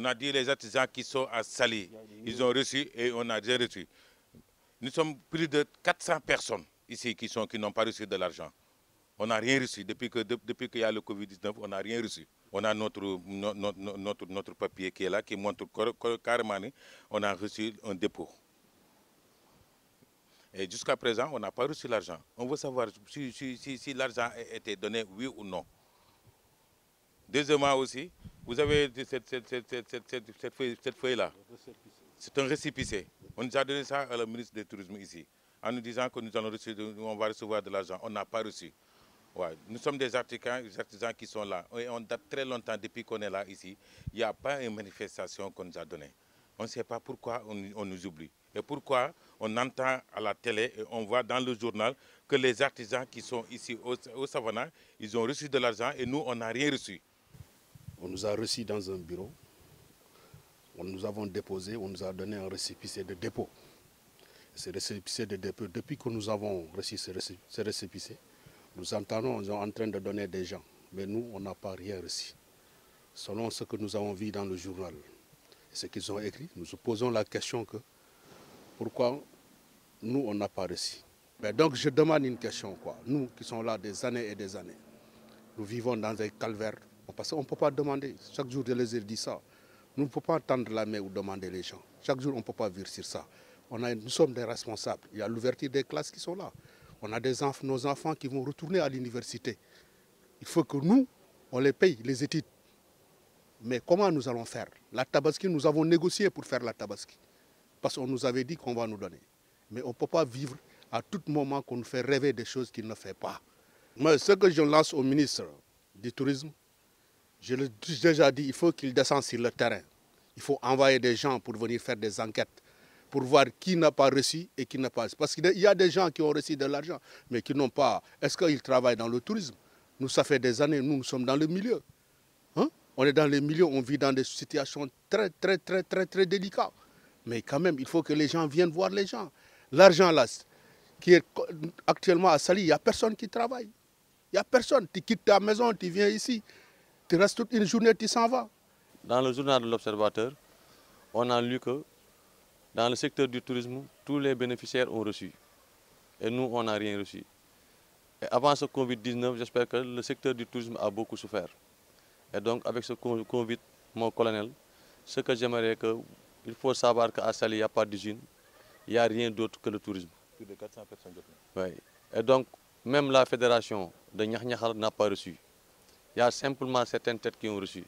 On a dit les artisans qui sont à Saly, ils ont reçu et on a déjà reçu. Nous sommes plus de 400 personnes ici qui n'ont pas reçu de l'argent. On n'a rien reçu. Depuis qu'il y a le Covid-19, on n'a rien reçu. On a notre papier qui est là, qui montre carrément qu'on a reçu un dépôt. Et jusqu'à présent, on n'a pas reçu l'argent. On veut savoir si l'argent a été donné, oui ou non. Deuxièmement aussi, vous avez cette feuille-là. C'est un récépissé. On nous a donné ça à la ministre du Tourisme ici, en nous disant que on va recevoir de l'argent. On n'a pas reçu. Ouais. Nous sommes des artisans qui sont là. Et on date très longtemps depuis qu'on est là ici. Il n'y a pas une manifestation qu'on nous a donnée. On ne sait pas pourquoi on nous oublie. Et pourquoi on entend à la télé et on voit dans le journal que les artisans qui sont ici au Savannah, ils ont reçu de l'argent et nous, on n'a rien reçu. On nous a reçus dans un bureau. Nous avons déposé, on nous a donné un récépissé de dépôt. Ce récépissé de dépôt, depuis que nous avons reçu ce récépissé, nous entendons, ils sont en train de donner des gens. Mais nous, on n'a pas rien reçu. Selon ce que nous avons vu dans le journal, et ce qu'ils ont écrit, nous nous posons la question que pourquoi nous, on n'a pas reçu. Mais donc je demande une question, quoi. Nous qui sommes là des années et des années, nous vivons dans un calvaire. Parce qu'on ne peut pas demander, chaque jour je les ai dit ça. Nous ne pouvons pas tendre la main ou demander les gens. Chaque jour on ne peut pas vivre sur ça. Nous sommes des responsables. Il y a l'ouverture des classes qui sont là. On a nos enfants qui vont retourner à l'université. Il faut que nous, on les paye, les études. Mais comment nous allons faire? La Tabaski, nous avons négocié pour faire la Tabaski. Parce qu'on nous avait dit qu'on va nous donner. Mais on ne peut pas vivre à tout moment qu'on nous fait rêver des choses qu'il ne fait pas. Mais ce que je lance au ministre du Tourisme, je l'ai déjà dit, il faut qu'il descende sur le terrain. Il faut envoyer des gens pour venir faire des enquêtes, pour voir qui n'a pas reçu et qui n'a pas reçu. Parce qu'il y a des gens qui ont reçu de l'argent, mais qui n'ont pas. Est-ce qu'ils travaillent dans le tourisme? Nous, ça fait des années, nous sommes dans le milieu. Hein? On est dans le milieu, on vit dans des situations très délicates. Mais quand même, il faut que les gens viennent voir les gens. L'argent là, qui est actuellement à Saly, il n'y a personne qui travaille. Il n'y a personne. Tu quittes ta maison, tu viens ici. Tu restes toute une journée, tu s'en vas. Dans le journal de l'Observateur, on a lu que dans le secteur du tourisme, tous les bénéficiaires ont reçu. Et nous, on n'a rien reçu. Et avant ce Covid-19, j'espère que le secteur du tourisme a beaucoup souffert. Et donc, avec ce Covid, mon colonel, ce que j'aimerais que, il faut savoir qu'à Saly, il n'y a pas d'usine, il n'y a rien d'autre que le tourisme. Plus de 400 personnes. Oui. Et donc, même la fédération de Niakhniakhar n'a pas reçu. Il y a simplement certaines têtes qui ont reçu.